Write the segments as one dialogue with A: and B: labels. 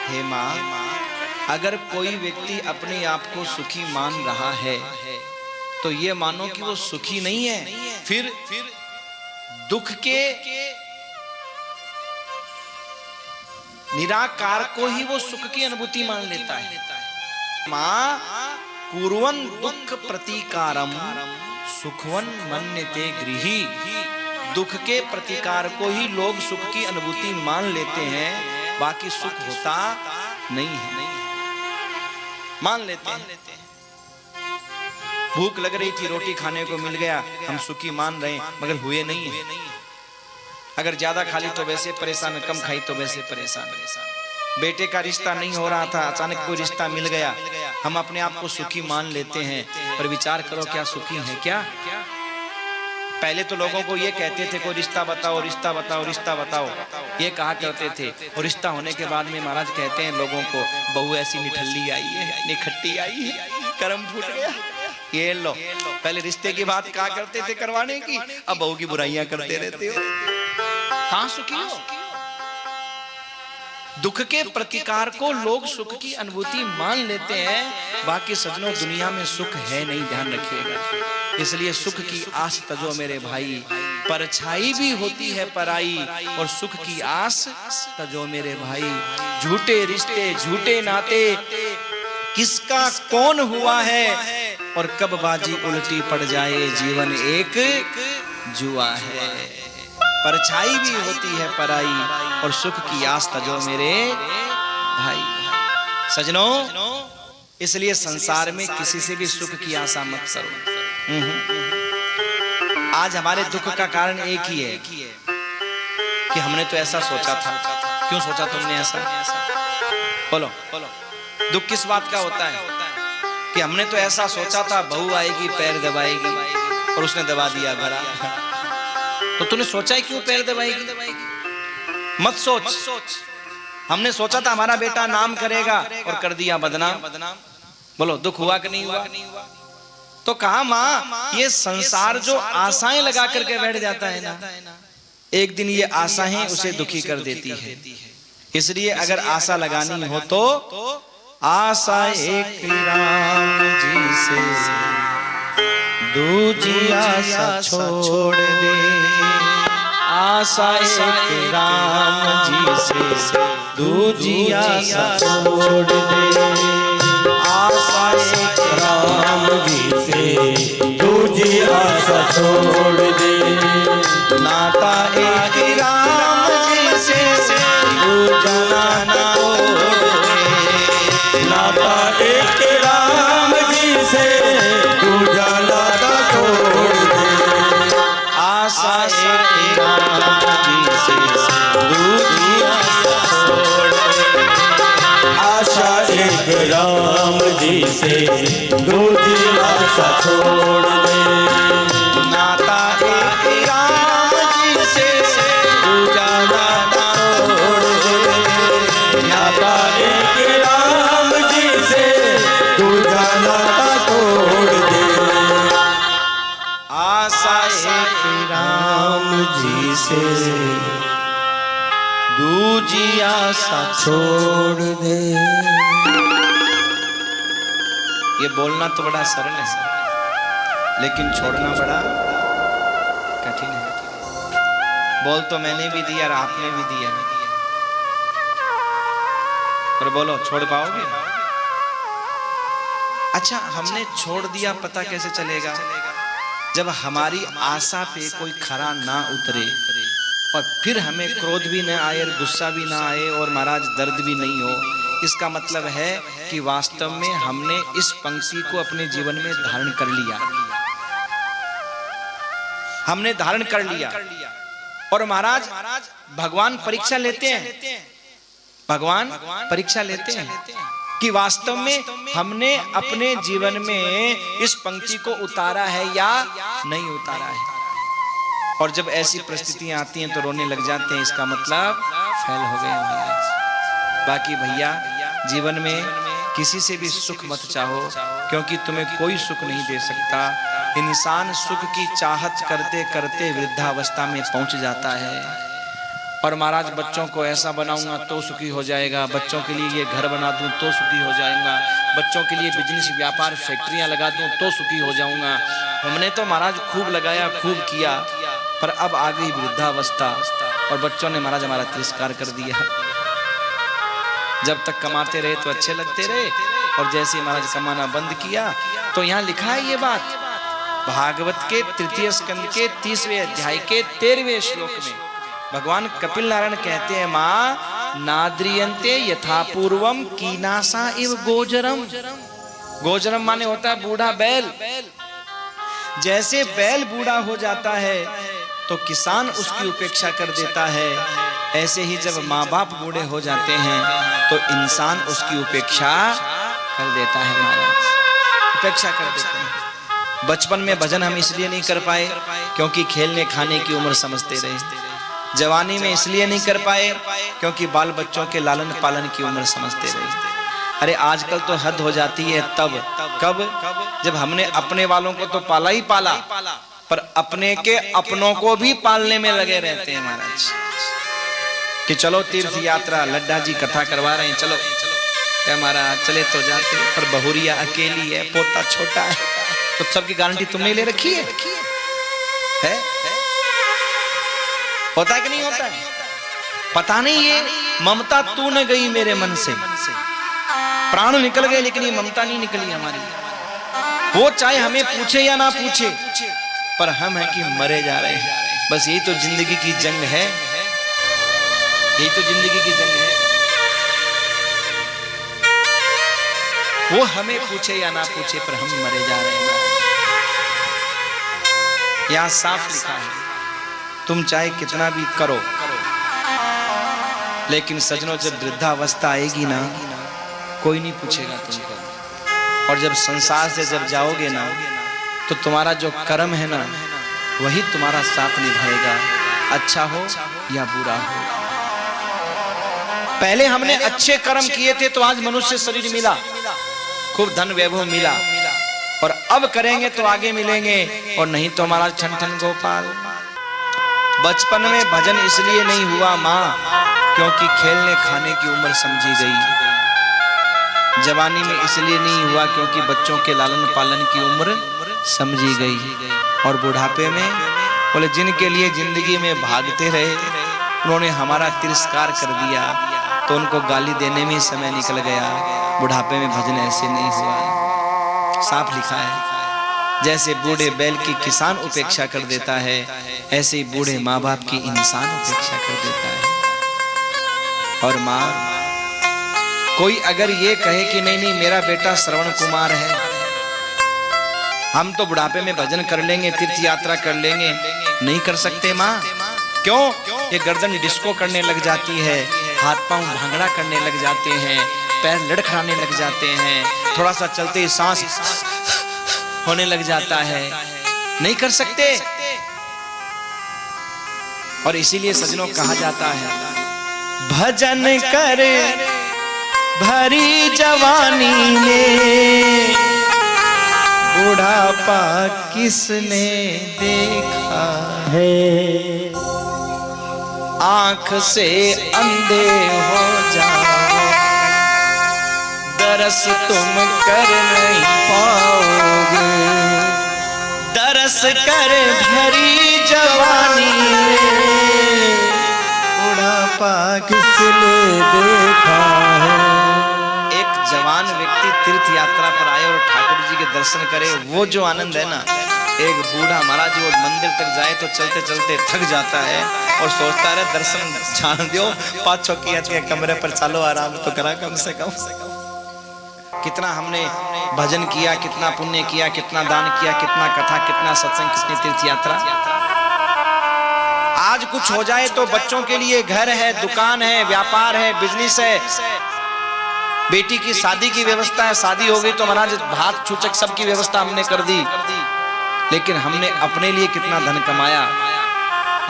A: हे माँ, अगर कोई व्यक्ति अपने आप को सुखी मान रहा है तो ये मानो कि वो सुखी नहीं है, फिर दुख के निराकार को ही वो सुख की अनुभूति मान लेता है। माँ कुर्वन् दुख प्रतीकारम सुखवन मन्यते गृही। दुख के प्रतीकार को ही लोग सुख की अनुभूति मान लेते हैं, बाकी सुख होता नहीं है। मान लेते हैं। भूख लग रही थी, रोटी खाने को मिल गया, हम सुखी मान रहे हैं, मगर हुए नहीं है। अगर ज्यादा खा ली तो वैसे परेशान, कम खाई तो वैसे परेशान। बेटे का रिश्ता नहीं हो रहा था, अचानक कोई रिश्ता मिल गया, हम अपने आप को सुखी मान लेते हैं। पर विचार करो, क्या सुखी है क्या? पहले तो लोगों को ये कहते थे, कोई रिश्ता बताओ, रिश्ता बताओ, रिश्ता बताओ, ये कहा करते थे। और रिश्ता होने के बाद में महाराज कहते हैं लोगों को, बहू ऐसी निठल्ली आई है, निखट्टी आई है, कर्म फूट गया, ये लो। पहले रिश्ते की बात कहा करते थे करवाने की, अब बहू की बुराइयां करते रहते हो। कहां सुखी हो? दुख के प्रतिकार को लोग सुख की अनुभूति मान लेते हैं, बाकी सजनों दुनिया में सुख है नहीं, ध्यान रखिएगा। इसलिए सुख की आस तजो मेरे भाई, परछाई भी होती है पराई, और सुख की आस तजो मेरे भाई। झूठे रिश्ते, झूठे नाते, किसका कौन हुआ है और कब बाजी उल्टी पड़ जाए, जीवन एक जुआ है। परछाई भी होती है पराई, और सुख की आस तजो मेरे भाई। सजनों, इसलिए संसार में किसी से भी सुख की आशा मत करो। आज हमारे दुख का कारण एक ही है कि हमने तो ऐसा सोचा था। क्यों सोचा तुमने ऐसा? बोलो। दुख किस बात का होता है कि हमने तो ऐसा सोचा था, बहू आएगी पैर दबाएगी, और उसने दबा दिया भरा। तो तूने सोचा है क्यों पैर दबाएगी? मत सोच। हमने सोचा था हमारा बेटा नाम करेगा, और कर दिया बदनाम। बोलो, दुख हुआ कि नहीं हुआ? तो कहा माँ, ये संसार जो आशाएं लगा करके बैठ जाता है ना, एक दिन ये आशाएं उसे दुखी कर देती है। इसलिए अगर आशा लगानी हो तो आशा एक राम जी से, दूजी आशा छोड़ दे। आशा एक राम जी से, दूजी आशा छोड़ दे। आशा एक राम जी से, दूजी आशा छोड़ दे। नाता एक राम जी से, दूजा नाता नाता एक राम जी से, दूजा नाता तोड़ दे। आशा एक राम जी से, दूजी आशा छोड़ दे। आशा एक राम जी से, दूजी आशा छोड़ दे। नाता एक राम जी से, दूजा नाता तोड़ दे। नाता एक राम जी से, दूजा नाता तोड़ दे। आशा एक राम जी से, दूजी आशा छोड़ दे। ये बोलना तो बड़ा सरल है, लेकिन छोड़ना बड़ा कठिन है। बोल तो मैंने भी दिया और आपने भी दिया, पर बोलो, छोड़ पाओगे? अच्छा, हमने छोड़ दिया, पता कैसे चलेगा? जब हमारी आशा पे कोई खरा ना उतरे, और फिर हमें क्रोध भी न आए और गुस्सा भी ना आए और महाराज दर्द भी नहीं हो, इसका मतलब है कि वास्तव में हमने इस पंक्ति को अपने जीवन में धारण कर लिया। हमने धारण कर लिया। और महाराज भगवान परीक्षा लेते हैं, भगवान परीक्षा लेते हैं कि वास्तव में हमने अपने जीवन में इस पंक्ति को उतारा है या नहीं उतारा है। और जब ऐसी परिस्थितियां आती हैं तो रोने लग जाते हैं, इसका मतलब फेल हो गए महाराज। बाकी भैया, जीवन में किसी से भी सुख मत चाहो, क्योंकि तुम्हें कोई सुख नहीं दे सकता। इंसान सुख की चाहत करते करते वृद्धावस्था में पहुंच जाता है, और महाराज बच्चों को ऐसा बनाऊंगा तो सुखी हो जाएगा, बच्चों के लिए ये घर बना दूं तो सुखी हो जाऊंगा, बच्चों के लिए बिजनेस व्यापार फैक्ट्रियां लगा दूं तो सुखी हो जाऊंगा। हमने तो महाराज खूब लगाया, खूब किया, पर अब आ गई वृद्धावस्था और बच्चों ने महाराज हमारा तिरस्कार कर दिया। जब तक कमाते रहे तो अच्छे लगते रहे, और जैसे महाराज कमाना बंद किया तो यहाँ लिखा है ये बात भागवत के 3 स्कंद के 30वें अध्याय के 13वें श्लोक में भगवान कपिल नारायण कहते हैं, माँ नाद्रियन्ते यथा पूर्वम कीनासा इव गोजरम। गोजरम माने होता है बूढ़ा बैल। जैसे बैल बूढ़ा हो जाता है तो किसान उसकी उपेक्षा कर देता है, ऐसे ही जब माँ बाप बूढ़े हो जाते हैं तो इंसान उसकी उपेक्षा कर देता है। महाराज उपेक्षा कर देते हैं। बचपन में भजन हम इसलिए नहीं कर पाए क्योंकि खेलने खाने की उम्र समझते रहे। जवानी में इसलिए नहीं कर पाए क्योंकि बाल बच्चों के लालन पालन की उम्र समझते रहे। अरे आजकल तो हद हो जाती है तब कब जब हमने अपने वालों को तो पाला ही पाला, पर अपने के अपनों को भी पालने में लगे रहते हैं महाराज। कि चलो तीर्थ यात्रा, लड्डा जी कथा करवा रहे हैं, चलो हमारा चले तो जाते, पर बहुरिया अकेली है, पोता छोटा है, तो सबकी गारंटी तुमने ले रखी है? होता है कि नहीं होता है? पता नहीं ये ममता तू न गई मेरे मन से, प्राण निकल गए लेकिन ये ममता नहीं निकली हमारी। वो चाहे हमें पूछे या ना पूछे, पर हम है कि मरे जा रहे हैं। बस यही तो जिंदगी की जंग है, यही तो जिंदगी की जंग है। वो हमें पूछे या ना पूछे, पर हम मरे जा रहे हैं। यहां साफ लिखा है, तुम चाहे कितना भी करो, लेकिन सजनों जब वृद्धावस्था आएगी ना, कोई नहीं पूछेगा तुमको। और जब संसार से जब जाओगे ना, तो तुम्हारा जो कर्म है ना, वही तुम्हारा साथ निभाएगा, अच्छा हो या बुरा हो। पहले हमने अच्छे कर्म किए थे तो आज मनुष्य शरीर मिला, खूब धन वैभव मिला, और अब करेंगे तो आगे मिलेंगे, और नहीं तो हमारा ठन ठन गोपाल। बचपन में भजन इसलिए नहीं हुआ माँ क्योंकि खेलने खाने की उम्र समझी गई। जवानी में इसलिए नहीं हुआ क्योंकि बच्चों के लालन पालन की उम्र समझी गई। और बुढ़ापे में बोले जिनके लिए जिंदगी में भागते रहे उन्होंने हमारा तिरस्कार कर दिया, तो उनको गाली देने में समय निकल गया। बुढ़ापे में भजन ऐसे नहीं हुआ। साफ लिखा है, जैसे बूढ़े बैल की किसान उपेक्षा कर देता है, ऐसे ही बूढ़े माँ बाप की इंसान उपेक्षा कर देता है। और माँ, कोई अगर ये कहे कि नहीं नहीं मेरा बेटा श्रवण कुमार है, हम तो बुढ़ापे में भजन कर लेंगे, तीर्थ यात्रा कर लेंगे, नहीं कर सकते माँ। क्यों? ये गर्दन डिस्को करने लग जाती है, हाथ पांव भांगड़ा करने लग जाते हैं, पैर लड़खड़ाने लग जाते हैं, थोड़ा सा चलते ही सांस होने लग जाता है, नहीं कर सकते। और इसीलिए सजनों कहा जाता है, भजन कर भरी जवानी में बुढ़ापा किसने देखा है। आंख से अंधे हो जाओ, दरस तुम कर नहीं पाओगे। दरस कर भरी जवानी में बुढ़ापा किसने देखा है। एक जवान व्यक्ति तीर्थ यात्रा पर आए और ठाकुर जी के दर्शन करे, वो जो आनंद है ना, एक बूढ़ा महाराज वो मंदिर तक जाए तो चलते चलते थक जाता है और सोचता है दर्शन छान दो, 5 चौकियां के कमरे पर चालो, आराम तो करा कम से कम। कितना हमने भजन किया, कितना पुण्य किया, कितना दान किया, कितना कथा, कितना सत्संग, कितनी तीर्थ यात्रा। आज कुछ हो जाए तो बच्चों के लिए घर है, दुकान है, व्यापार है, बिजनेस है, बेटी की शादी की व्यवस्था है, शादी हो गई तो महाराज भात छूचक सबकी व्यवस्था हमने कर दी। लेकिन हमने अपने लिए कितना धन कमाया।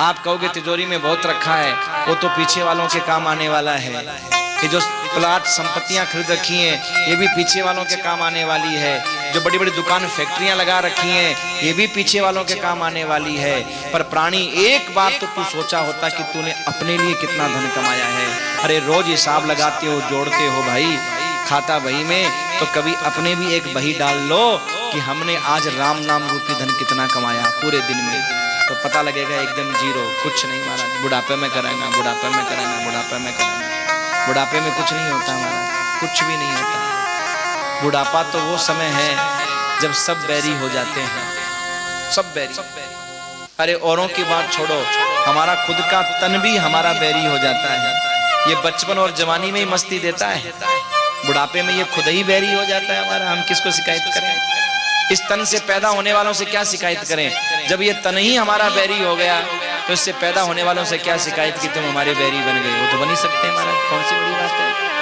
A: आप कहोगे तिजोरी में बहुत रखा है, वो तो पीछे वालों के काम आने वाला है। ये जो प्लाट संपत्तियां खरीद रखी हैं, ये भी पीछे वालों के काम आने वाली है। जो बड़ी बड़ी दुकान फैक्ट्रियां लगा रखी हैं, ये भी पीछे वालों के काम आने वाली है। पर प्राणी, एक बार तो तू सोचा होता कि तूने अपने लिए कितना धन कमाया है। अरे रोज हिसाब लगाते हो, जोड़ते हो भाई, खाता बही में, तो कभी अपने भी एक बही डाल लो कि हमने आज राम नाम रूपी धन कितना कमाया पूरे दिन में, तो पता लगेगा एकदम जीरो, कुछ नहीं महाराज। बुढ़ापे में कराएगा, बुढ़ापे में कराएगा, बुढ़ापे में कराएगा। बुढ़ापे में कुछ नहीं होता महाराज, कुछ भी नहीं होता। बुढ़ापा तो वो समय है जब सब बैरी हो जाते हैं, सब बैरी। अरे औरों की बात छोड़ो, हमारा खुद का तन भी हमारा बैरी हो जाता है। ये बचपन और जवानी में ही मस्ती देता है, बुढ़ापे में ये खुद ही बैरी हो जाता है हमारा। हम किसको शिकायत करें? इस तन से पैदा होने वालों से क्या शिकायत करें? जब ये तन ही हमारा बैरी हो गया तो इससे पैदा होने वालों से क्या शिकायत कि तुम हमारे बैरी बन गए? वो तो बन ही सकते हैं महाराज, कौन सी बड़ी बात है।